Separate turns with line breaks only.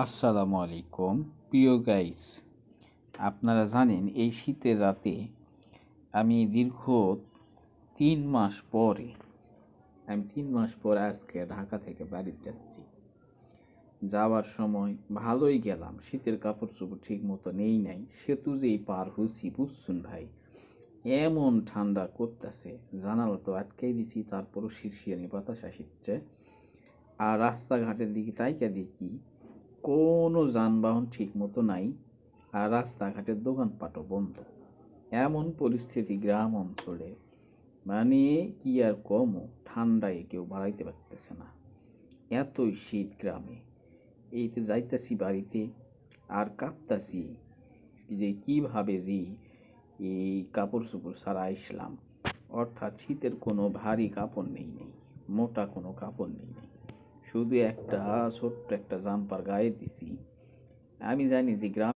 আসসালামু আলাইকুম প্রিয় গাইস, আপনারা জানেন এই শীতের রাতে আমি দীর্ঘ 3 মাস পরে আজকে ঢাকা থেকে বাড়ি যাচ্ছি। যাওয়ার সময় ভালোই গেলাম, শীতের কাপড় চোপড় ঠিক মতো নেই নাই, সেতু যেই পার হচ্ছি বুঝছুন ভাই, এমন ঠান্ডা করতেছে, জানালা তো আটকাই দিছি, তারপরও শিরশিরানি বাতাস আসছে। আর রাস্তাঘাটের দিকে তাইকা দেখি কোনো যানবাহন ঠিক মতো নাই, আর রাস্তাঘাটের দোকানপাটও বন্ধ। এমন পরিস্থিতি গ্রাম অঞ্চলে, মানে কি আর কমও, ঠান্ডায় কেউ বাড়াইতে পারতেছে না, এতই শীত গ্রামে। এই তো যাইতাছি বাড়িতে আর কাঁপতাছি যে কীভাবে যে এই কাপড় চোপড় ছাড়া আসলাম, অর্থাৎ শীতের কোনো ভারী কাপড় নেই, মোটা কোনো কাপড় নেই, শুধু একটা ছোট্ট একটা জাম্পার গায়ে দিছি। আমি জানি যে গ্রাম